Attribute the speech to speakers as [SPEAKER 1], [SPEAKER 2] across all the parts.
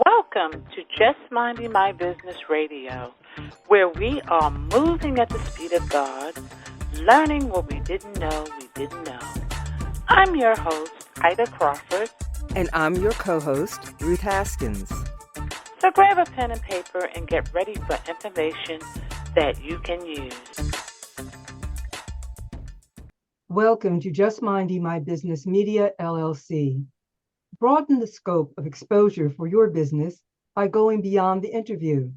[SPEAKER 1] Welcome to Just Minding My Business Radio, where we are moving at the speed of God, learning what we didn't know we didn't know. I'm your host, Ida Crawford.
[SPEAKER 2] And I'm your co-host, Ruth Haskins.
[SPEAKER 1] So grab a pen and paper and get ready for information that you can use.
[SPEAKER 3] Welcome to Just Minding My Business Media, LLC. Broaden the scope of exposure for your business by going beyond the interview.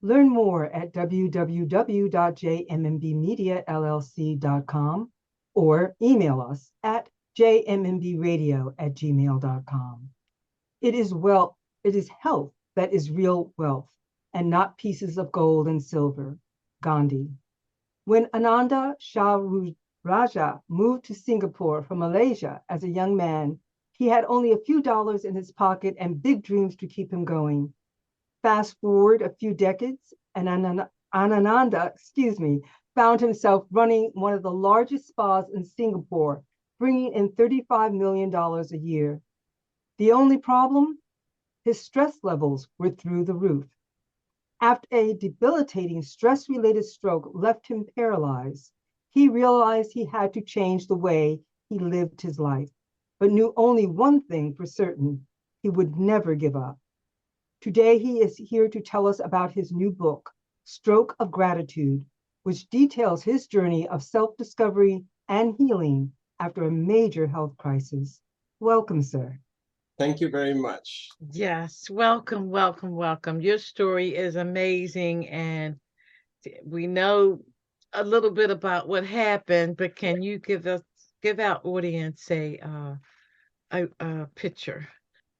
[SPEAKER 3] Learn more at www.jmmbmediallc.com or email us at jmmbradio@gmail.com. It is health that is real wealth and not pieces of gold and silver. Gandhi. When Aanandha Sharurajah moved to Singapore from Malaysia as a young man, he had only a few dollars in his pocket and big dreams to keep him going. Fast forward a few decades, and Aanandha found himself running one of the largest spas in Singapore, bringing in $35 million a year. The only problem? His stress levels were through the roof. After a debilitating stress-related stroke left him paralyzed, he realized he had to change the way he lived his life, but knew only one thing for certain: he would never give up. Today, he is here to tell us about his new book, Stroke of Gratitude, which details his journey of self-discovery and healing after a major health crisis. Welcome, sir.
[SPEAKER 4] Thank you very much.
[SPEAKER 5] Yes, welcome, welcome, welcome. Your story is amazing, and we know a little bit about what happened, but can you give our audience a picture?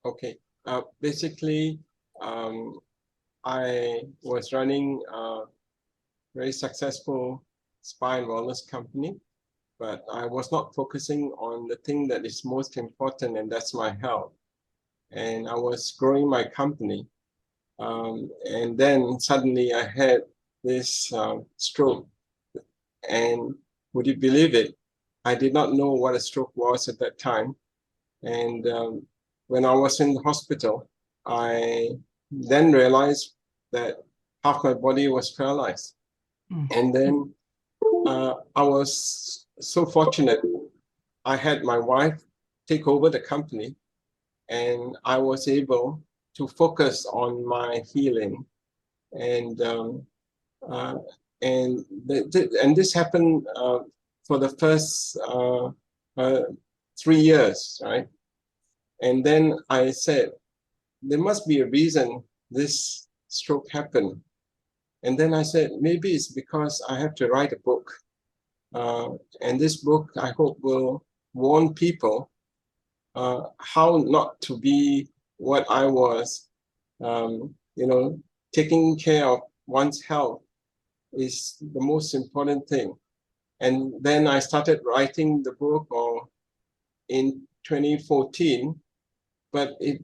[SPEAKER 4] Okay. Basically, I was running a very successful spa and wellness company, but I was not focusing on the thing that is most important, and that's my health. And I was growing my company. And then suddenly I had this stroke. And would you believe it? I did not know what a stroke was at that time. And when I was in the hospital, I then realized that half my body was paralyzed. And then I was so fortunate. I had my wife take over the company, and I was able to focus on my healing. And this happened for the first 3 years, right? And then I said, there must be a reason this stroke happened. And then I said, maybe it's because I have to write a book. And this book, I hope, will warn people how not to be what I was. Taking care of one's health is the most important thing. And then I started writing the book in 2014, but it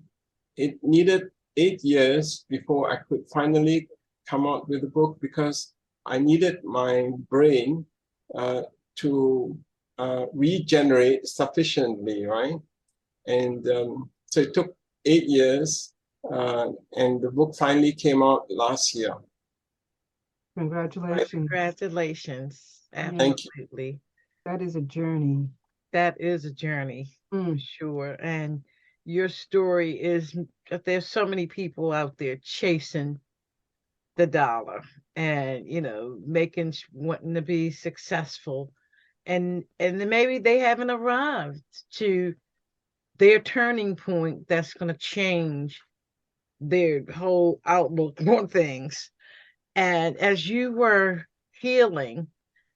[SPEAKER 4] needed 8 years before I could finally come out with the book, because I needed my brain to regenerate sufficiently, right? And so it took 8 years, and the book finally came out last year.
[SPEAKER 3] Congratulations.
[SPEAKER 5] Congratulations. Absolutely.
[SPEAKER 3] Thank you. That is a journey.
[SPEAKER 5] That is a journey, for sure. And your story is that there's so many people out there chasing the dollar and, wanting to be successful. And then maybe they haven't arrived to their turning point that's going to change their whole outlook on things. And as you were healing,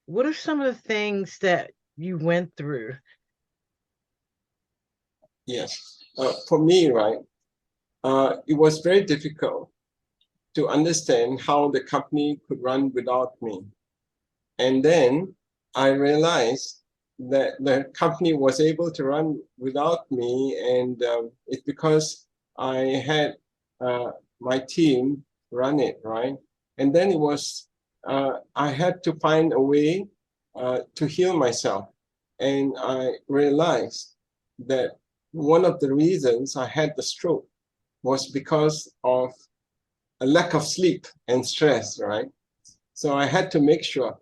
[SPEAKER 5] what are some of the things that you went through?
[SPEAKER 4] Yes. For me, right, it was very difficult to understand how the company could run without me. And then I realized that the company was able to run without me, and it's because I had my team run it, right? And then it was, I had to find a way to heal myself. And I realized that one of the reasons I had the stroke was because of a lack of sleep and stress, right? So I had to make sure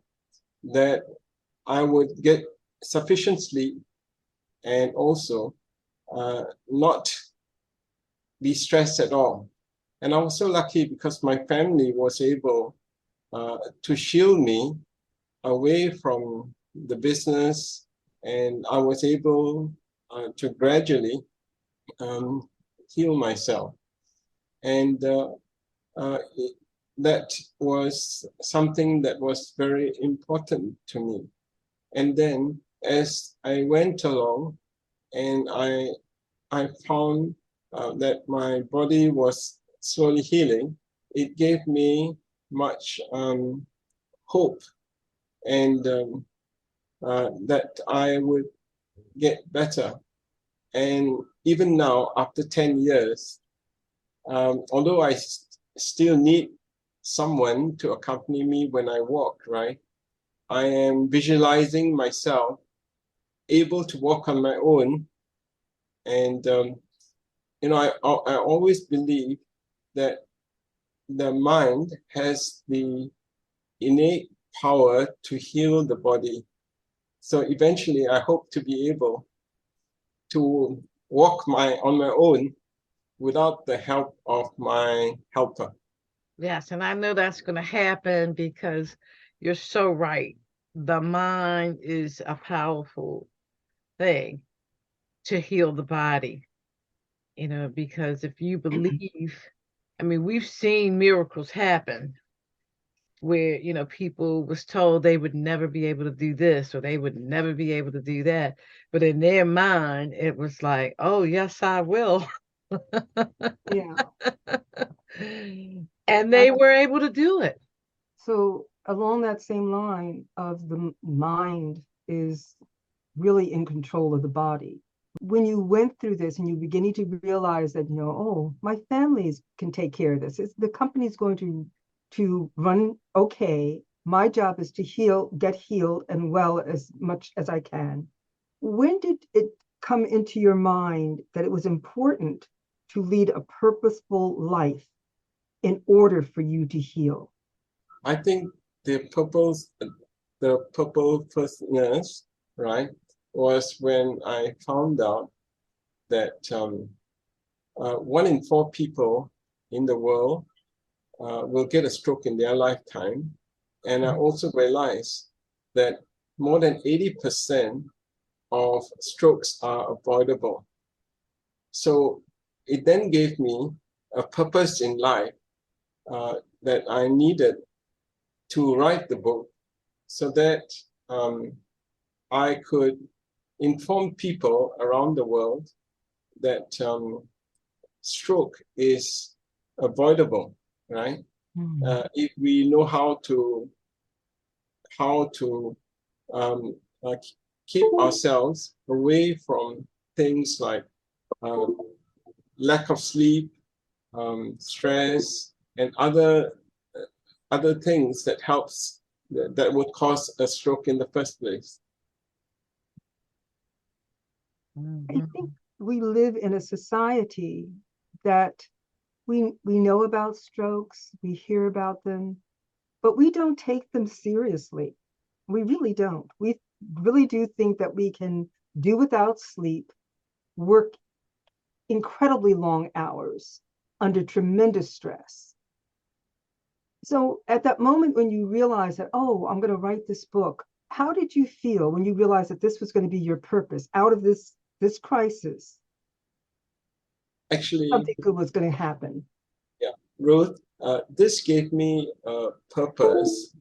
[SPEAKER 4] that I would get sufficient sleep and also not be stressed at all. And I was so lucky because my family was able to shield me away from the business, and I was able to gradually heal myself. And that was something that was very important to me. And then as I went along and I found that my body was slowly healing, it gave me much hope and that I would get better. And even now, after 10 years, although I still need someone to accompany me when I walk, right? I am visualizing myself able to walk on my own. And, I always believe that the mind has the innate power to heal the body. So eventually, I hope to be able to walk on my own without the help of my helper.
[SPEAKER 5] Yes, and I know that's going to happen because you're so right. The mind is a powerful thing to heal the body, because if you believe, I mean, we've seen miracles happen where, people was told they would never be able to do this or they would never be able to do that. But in their mind, it was like, oh, yes, I will.
[SPEAKER 3] Yeah.
[SPEAKER 5] And they were able to do it.
[SPEAKER 3] So along that same line of the mind is really in control of the body. When you went through this and you're beginning to realize that, oh, my families can take care of this. The company's going to run okay. My job is to get healed and well as much as I can. When did it come into your mind that it was important to lead a purposeful life in order for you to heal?
[SPEAKER 4] I think the purposelessness, right, was when I found out that 1 in 4 people in the world will get a stroke in their lifetime. And I also realized that more than 80% of strokes are avoidable. So it then gave me a purpose in life that I needed to write the book so that I could inform people around the world that stroke is avoidable, right? If we know how to keep ourselves away from things like lack of sleep, stress, and other things that would cause a stroke in the first place.
[SPEAKER 3] I think we live in a society that we know about strokes, we hear about them, but we don't take them seriously. We really don't. We really do think that we can do without sleep, work incredibly long hours under tremendous stress. So at that moment when you realize that, oh, I'm going to write this book, how did you feel when you realized that this was going to be your purpose out of this crisis?
[SPEAKER 4] Actually,
[SPEAKER 3] something good was going to happen.
[SPEAKER 4] Yeah, Ruth, this gave me a purpose,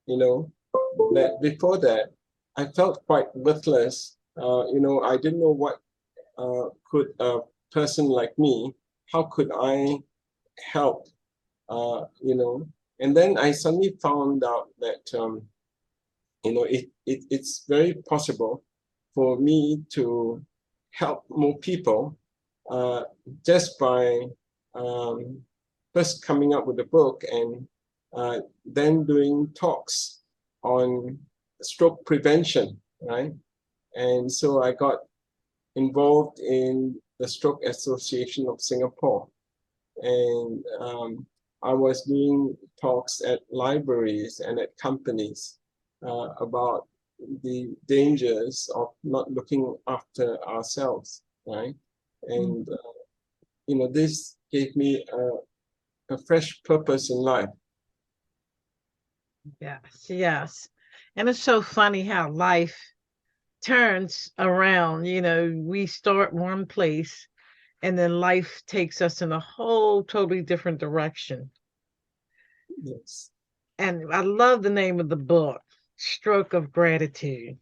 [SPEAKER 4] that before that, I felt quite worthless. I didn't know what could a person like me, how could I help, and then I suddenly found out that, it's very possible for me to help more people just by first coming up with a book and then doing talks on stroke prevention, right? And so I got involved in the Stroke Association of Singapore. And I was doing talks at libraries and at companies about the dangers of not looking after ourselves, right? And, this gave me a fresh purpose in life.
[SPEAKER 5] Yes. And it's so funny how life turns around. We start one place and then life takes us in a whole totally different direction.
[SPEAKER 4] Yes.
[SPEAKER 5] And I love the name of the book, Stroke of Gratitude.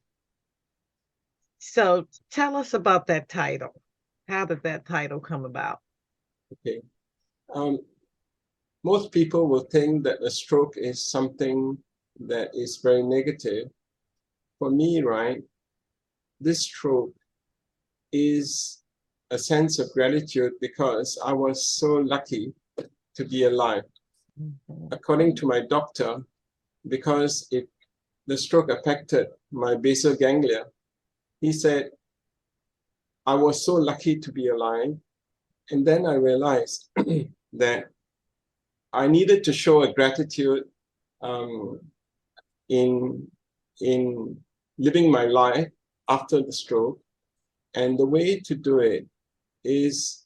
[SPEAKER 5] So tell us about that title. How did that title come about?
[SPEAKER 4] Okay. Most people will think that a stroke is something that is very negative. For me, right, this stroke is a sense of gratitude because I was so lucky to be alive. According to my doctor, because the stroke affected my basal ganglia, he said, I was so lucky to be alive. And then I realized that I needed to show a gratitude in living my life after the stroke. And the way to do it is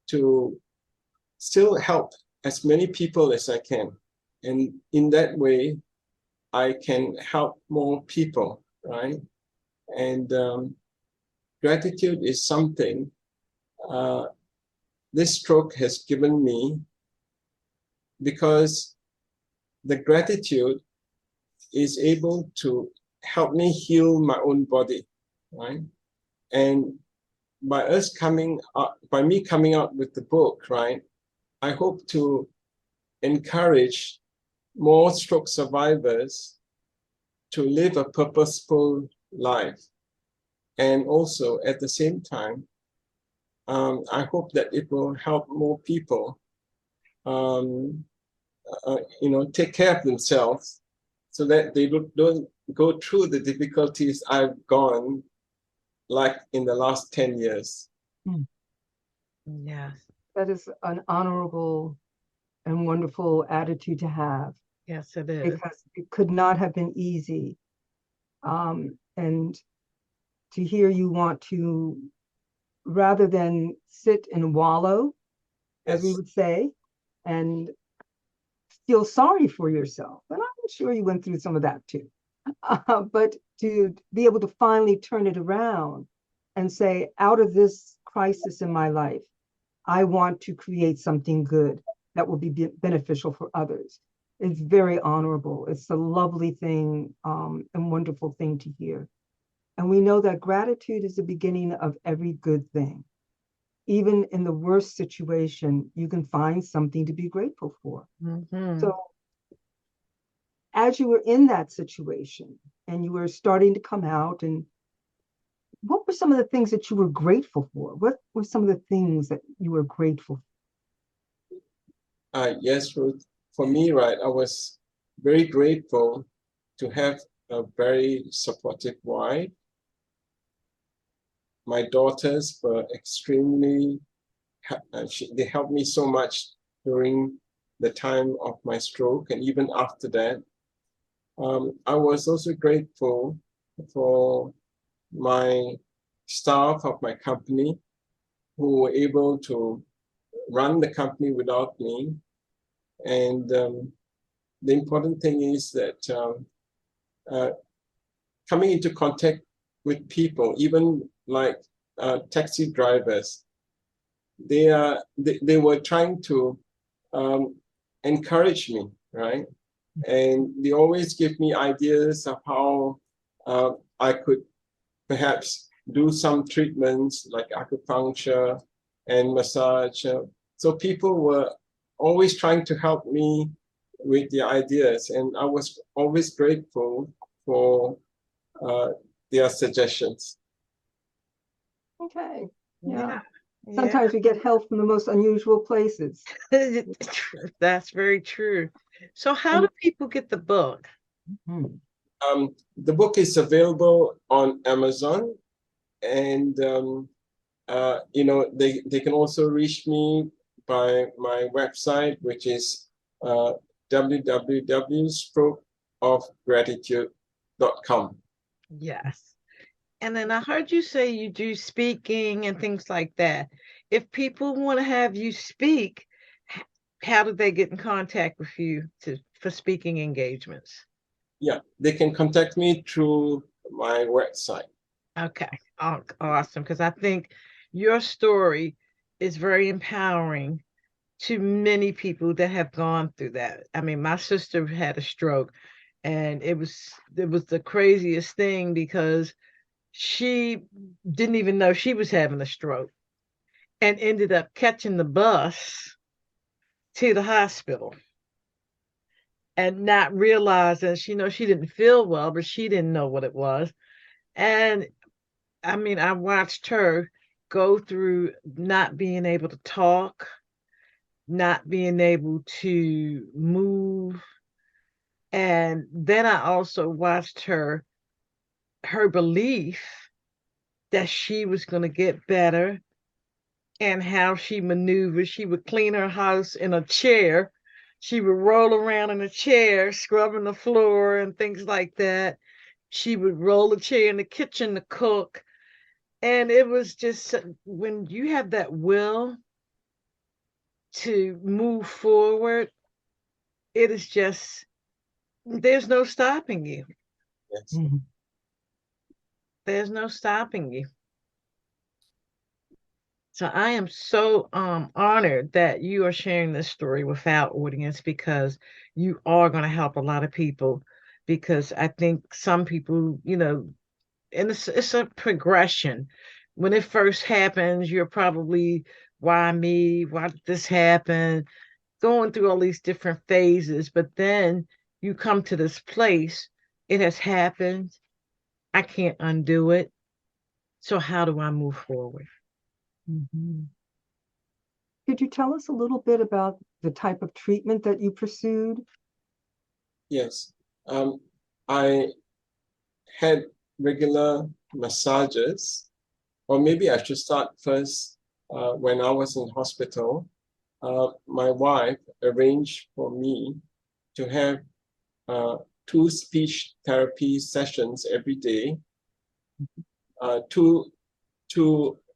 [SPEAKER 4] to still help as many people as I can. And in that way, I can help more people, right? And gratitude is something this stroke has given me, because the gratitude is able to help me heal my own body, right? And by me coming out with the book, right, I hope to encourage more stroke survivors to live a purposeful life. And also at the same time, I hope that it will help more people, take care of themselves so that they don't go through the difficulties I've gone, like in the last 10 years.
[SPEAKER 5] Yes.
[SPEAKER 3] That is an honorable and wonderful attitude to have.
[SPEAKER 5] Yes, it is.
[SPEAKER 3] Because it could not have been easy. And to hear you want to, rather than sit and wallow, as we would say, and feel sorry for yourself. And I'm sure you went through some of that too. But to be able to finally turn it around and say, out of this crisis in my life, I want to create something good that will be beneficial for others. It's very honorable. It's a lovely thing and wonderful thing to hear. And we know that gratitude is the beginning of every good thing. Even in the worst situation, you can find something to be grateful for. So as you were in that situation and you were starting to come out, and what were some of the things that you were grateful for? What were some of the things that you were grateful for?
[SPEAKER 4] Yes, Ruth. For me, right, I was very grateful to have a very supportive wife. My daughters were extremely, they helped me so much during the time of my stroke and even after that. I was also grateful for my staff of my company who were able to run the company without me. And the important thing is that coming into contact with people, even like taxi drivers, they were trying to encourage me, right? And they always give me ideas of how I could perhaps do some treatments like acupuncture and massage. So people were always trying to help me with the ideas, and I was always grateful for their suggestions.
[SPEAKER 3] Okay. Yeah. Sometimes we get help from the most unusual places.
[SPEAKER 5] That's very true. So how do people get the book?
[SPEAKER 4] The book is available on Amazon, and they can also reach me by my website, which is www.strokeofgratitude.com.
[SPEAKER 5] Yes. And then I heard you say you do speaking and things like that. If people want to have you speak, how do they get in contact with you for speaking engagements?
[SPEAKER 4] Yeah, they can contact me through my website.
[SPEAKER 5] Okay, awesome. Because I think your story is very empowering to many people that have gone through that. I mean, my sister had a stroke, and it was the craziest thing because she didn't even know she was having a stroke and ended up catching the bus to the hospital and not realizing she didn't feel well, but she didn't know what it was. And I mean, I watched her go through not being able to talk, not being able to move. And then I also watched her belief that she was going to get better and how she maneuvered. She would clean her house in a chair. She would roll around in a chair, scrubbing the floor and things like that. She would roll a chair in the kitchen to cook. And it was just, when you have that will to move forward, it is just, there's no stopping you.
[SPEAKER 4] Yes.
[SPEAKER 3] Mm-hmm.
[SPEAKER 5] There's no stopping you. So I am so honored that you are sharing this story with our audience, because you are going to help a lot of people. Because I think some people, and it's a progression. When it first happens, you're probably, why me? Why did this happen? Going through all these different phases, but then you come to this place. It has happened. I can't undo it. So how do I move forward?
[SPEAKER 3] Mm-hmm. Could you tell us a little bit about the type of treatment that you pursued?
[SPEAKER 4] Yes. I had regular massages, or maybe I should start first. When I was in hospital, my wife arranged for me to have 2 speech therapy sessions every day, two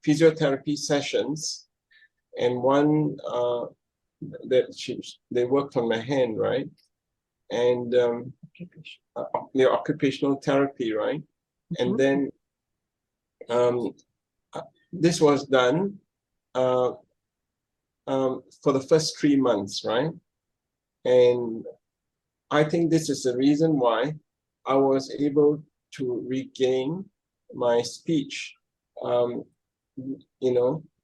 [SPEAKER 4] physiotherapy sessions, and one they worked on my hand, right? And the occupational therapy, right? And then this was done for the first 3 months, right? And I think this is the reason why I was able to regain my speech, and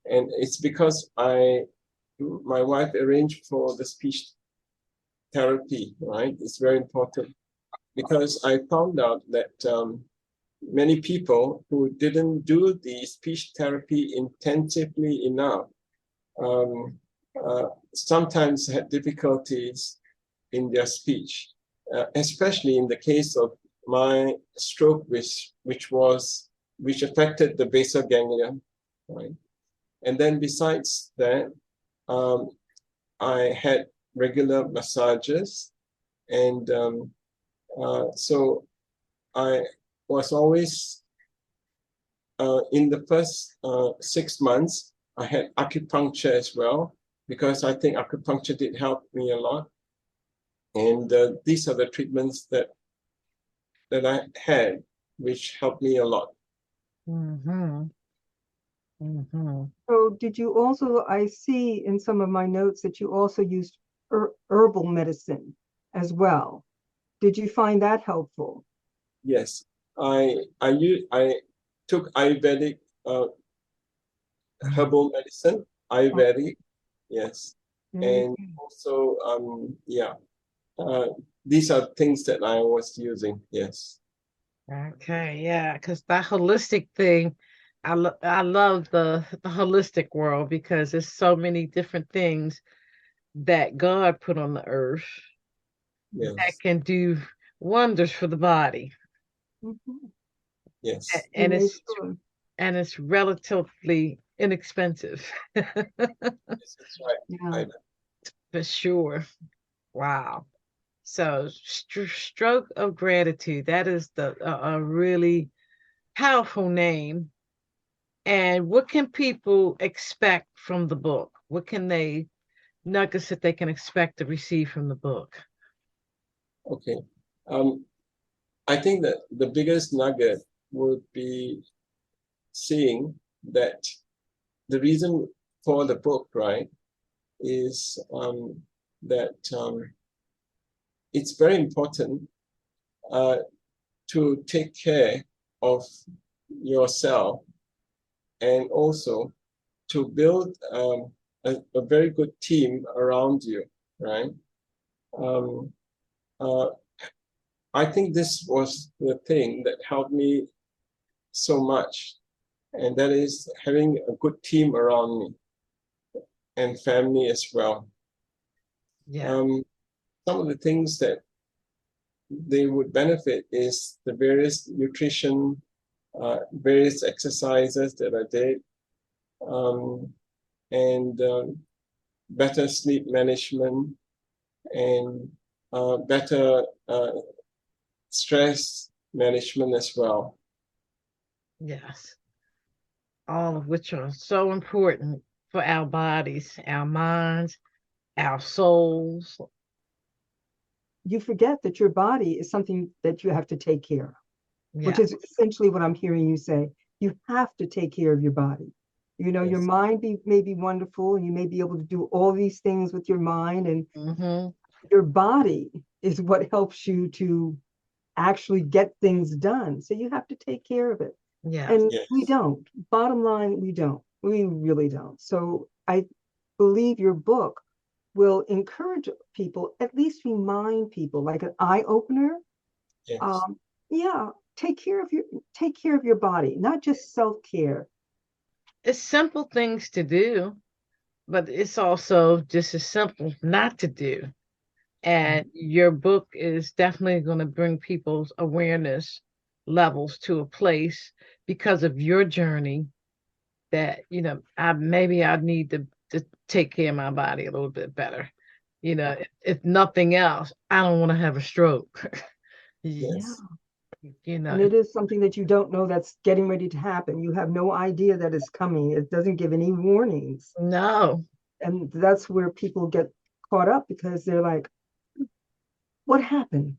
[SPEAKER 4] it's because my wife arranged for the speech therapy, right? It's very important, because I found out that many people who didn't do the speech therapy intensively enough sometimes had difficulties in their speech, especially in the case of my stroke, which affected the basal ganglia, right? And then besides that, I had regular massages, and so I was always in the first 6 months, I had acupuncture as well, because I think acupuncture did help me a lot. And these are the treatments that I had, which helped me a lot.
[SPEAKER 5] Mm-hmm. Mm-hmm.
[SPEAKER 3] So did you also, I see in some of my notes that you also used herbal medicine as well. Did you find that helpful?
[SPEAKER 4] Yes, I took Ayurvedic herbal medicine, Ayurvedic, yes. And also, these are things that I was using, yes.
[SPEAKER 5] Okay, yeah, because that holistic thing, I love the holistic world, because there's so many different things that God put on the earth that
[SPEAKER 4] Yes,
[SPEAKER 5] can do wonders for the body.
[SPEAKER 3] Mhm.
[SPEAKER 4] yes.
[SPEAKER 5] And
[SPEAKER 3] You made
[SPEAKER 5] it's
[SPEAKER 3] sure.
[SPEAKER 5] relatively inexpensive.
[SPEAKER 4] Yes, that's right.
[SPEAKER 3] Yeah.
[SPEAKER 5] For sure. Wow. So stroke of gratitude, that is a really powerful name. And what can people expect from the book? What can they nuggets that they can expect to receive from the book?
[SPEAKER 4] Okay. I think that the biggest nugget would be seeing that the reason for the book, right, is that it's very important to take care of yourself and also to build a very good team around you, right? I think this was the thing that helped me so much, and that is having a good team around me and family as well.
[SPEAKER 5] Yeah.
[SPEAKER 4] Some of the things that they would benefit is the various nutrition, various exercises that I did, and better sleep management, and better stress management as well.
[SPEAKER 5] Yes. All of which are so important for our bodies, our minds, our souls.
[SPEAKER 3] You forget that your body is something that you have to take care of, which
[SPEAKER 5] Yeah.
[SPEAKER 3] is essentially what I'm hearing you say. You have to take care of your body. You know, your
[SPEAKER 4] Yes.
[SPEAKER 3] mind may be wonderful, and you may be able to do all these things with your mind, and your body is what helps you to actually get things done. So you have to take care of it.
[SPEAKER 5] Yeah.
[SPEAKER 3] And
[SPEAKER 4] Yes.
[SPEAKER 3] we don't. Bottom line, we don't. We really don't. So I believe your book will encourage people, at least remind people, like an eye opener.
[SPEAKER 4] Yes.
[SPEAKER 3] Yeah, take care of your body, not just self-care.
[SPEAKER 5] It's simple things to do, but it's also just as simple not to do. And your book is definitely going to bring people's awareness levels to a place because of your journey that, I need to take care of my body a little bit better. If nothing else, I don't want to have a stroke.
[SPEAKER 3] Yeah.
[SPEAKER 4] Yes.
[SPEAKER 3] And it is something that you don't know that's getting ready to happen. You have no idea that it's coming. It doesn't give any warnings.
[SPEAKER 5] No.
[SPEAKER 3] And that's where people get caught up because they're like, what happened?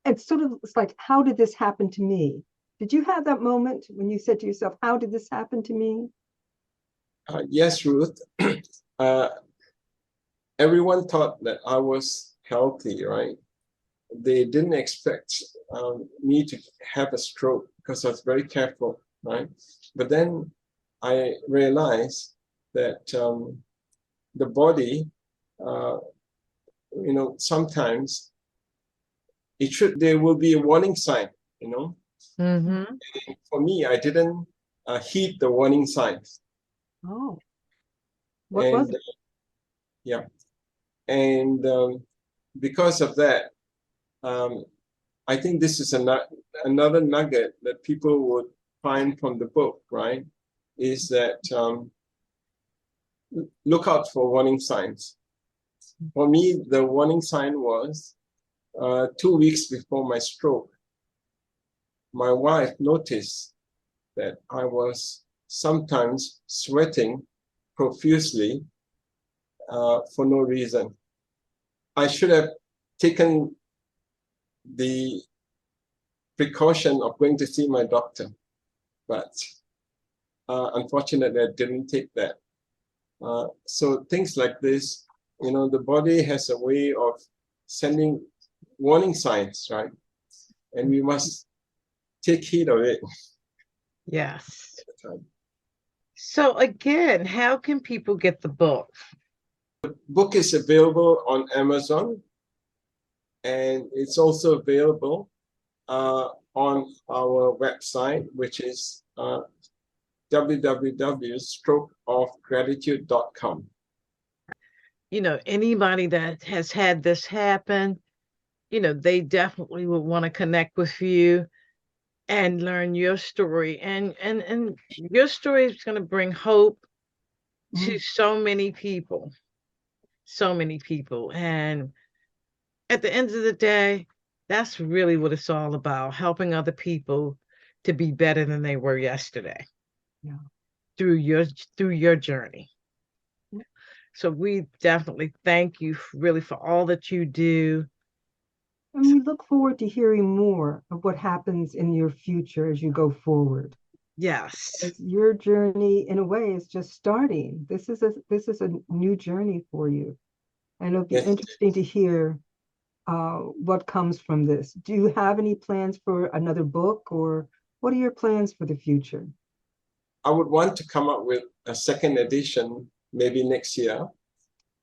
[SPEAKER 3] It's like, how did this happen to me? Did you have that moment when you said to yourself, how did this happen to me?
[SPEAKER 4] Yes, Ruth. Everyone thought that I was healthy, right? They didn't expect me to have a stroke because I was very careful, right? But then I realized that the body, sometimes there will be a warning sign, For me, I didn't heed the warning signs.
[SPEAKER 3] Oh, what was it?
[SPEAKER 4] Yeah. And because of that, I think this is another nugget that people would find from the book, right? Is that look out for warning signs. For me, the warning sign was 2 weeks before my stroke. My wife noticed that I was sometimes sweating profusely for no reason. I should have taken the precaution of going to see my doctor, but unfortunately, I didn't take that. So things like this, the body has a way of sending warning signs, right? And we must take heed of it.
[SPEAKER 5] Yes. So again, how can people get the book?
[SPEAKER 4] The book is available on Amazon, and it's also available on our website, which is www.strokeofgratitude.com.
[SPEAKER 5] Anybody that has had this happen, they definitely would want to connect with you. and learn your story. And your story is going to bring hope to so many people. So many people. And at the end of the day, that's really what it's all about, helping other people to be better than they were yesterday.
[SPEAKER 3] Yeah.
[SPEAKER 5] Through your journey. So we definitely thank you really for all that you do.
[SPEAKER 3] And we look forward to hearing more of what happens in your future as you go forward.
[SPEAKER 5] Yes.
[SPEAKER 3] As your journey, in a way, is just starting. This is a new journey for you. And it'll be interesting to hear what comes from this. Do you have any plans for another book, or what are your plans for the future?
[SPEAKER 4] I would want to come up with a second edition maybe next year.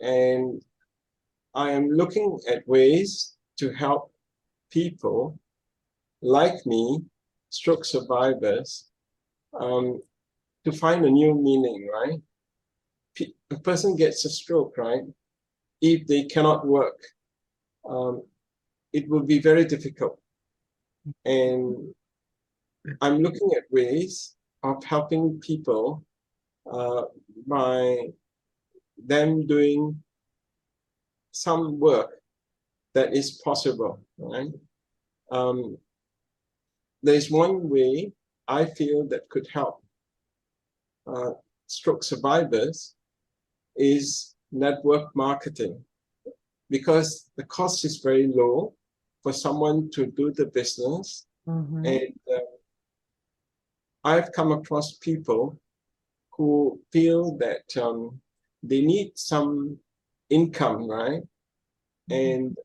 [SPEAKER 4] And I am looking at ways to help people like me, stroke survivors, to find a new meaning, right? A person gets a stroke, right? If they cannot work, it will be very difficult. And I'm looking at ways of helping people by them doing some work that is possible, right? There's one way I feel that could help stroke survivors is network marketing, because the cost is very low for someone to do the business. And I've come across people who feel that they need some income, right? And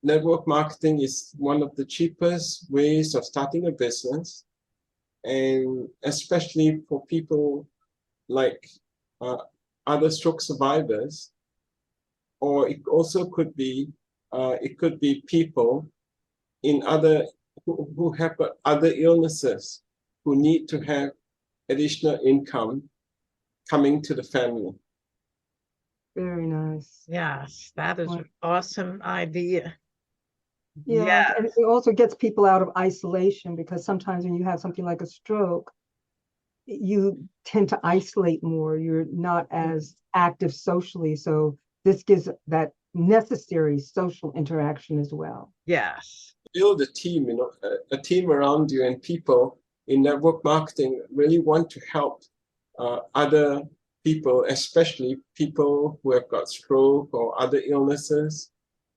[SPEAKER 4] network marketing is one of the cheapest ways of starting a business, and especially for people like other stroke survivors, or it also could be people in other who have other illnesses who need to have additional income coming to the family.
[SPEAKER 3] Very nice.
[SPEAKER 5] Yes, that is an awesome idea.
[SPEAKER 3] Yeah,
[SPEAKER 5] Yes.
[SPEAKER 3] and it also gets people out of isolation, because sometimes when you have something like a stroke, you tend to isolate more. You're not as active socially. So this gives that necessary social interaction as well.
[SPEAKER 5] Yes.
[SPEAKER 4] Build a team, a team around you, and people in network marketing really want to help other people, especially people who have got stroke or other illnesses.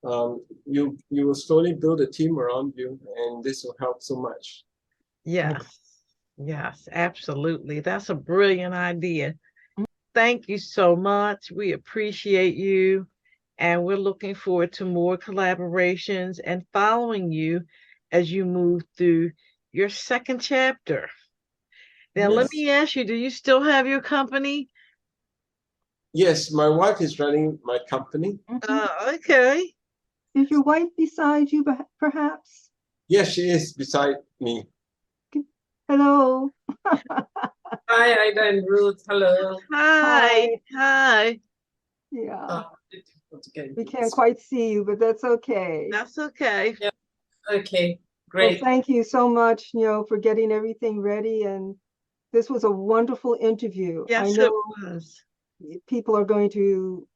[SPEAKER 4] You will slowly build a team around you, and this will help so much.
[SPEAKER 5] Yes. Yes, absolutely. That's a brilliant idea. Thank you so much. We appreciate you, and we're looking forward to more collaborations and following you as you move through your second chapter. Now, let me ask you, do you still have your company?
[SPEAKER 4] Yes, my wife is running my company.
[SPEAKER 5] Okay.
[SPEAKER 3] Is your wife beside you, perhaps?
[SPEAKER 4] Yes, she is beside me.
[SPEAKER 3] Hello.
[SPEAKER 6] Hi, Ida and Ruth. Hello.
[SPEAKER 5] Hi. Hi.
[SPEAKER 3] Yeah. We can't quite see you, but that's okay.
[SPEAKER 5] That's okay.
[SPEAKER 6] Yeah. Okay, great.
[SPEAKER 3] Well, thank you so much, for getting everything ready. And this was a wonderful interview.
[SPEAKER 5] Yes,
[SPEAKER 3] I know
[SPEAKER 5] it was.
[SPEAKER 3] people are going to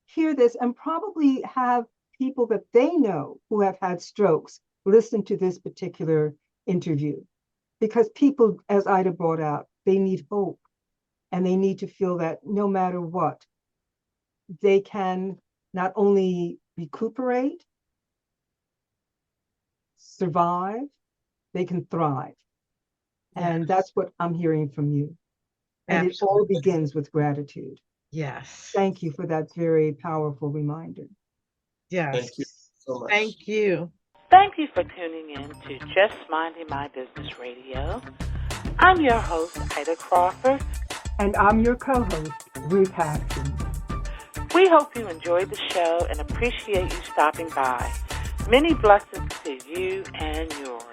[SPEAKER 3] hear this and probably have people that they know who have had strokes listen to this particular interview, because people, as Ida brought out, they need hope, and they need to feel that no matter what, they can not only recuperate, survive, they can thrive. And that's what I'm hearing from you. And it all begins with gratitude.
[SPEAKER 5] Yes.
[SPEAKER 3] Thank you for that very powerful reminder.
[SPEAKER 5] Yes.
[SPEAKER 4] Thank you so much.
[SPEAKER 5] Thank you.
[SPEAKER 1] Thank you for tuning in to Just Minding My Business Radio. I'm your host, Ida Crawford.
[SPEAKER 3] And I'm your co-host, Ruth Haskins.
[SPEAKER 1] We hope you enjoyed the show and appreciate you stopping by. Many blessings to you and yours.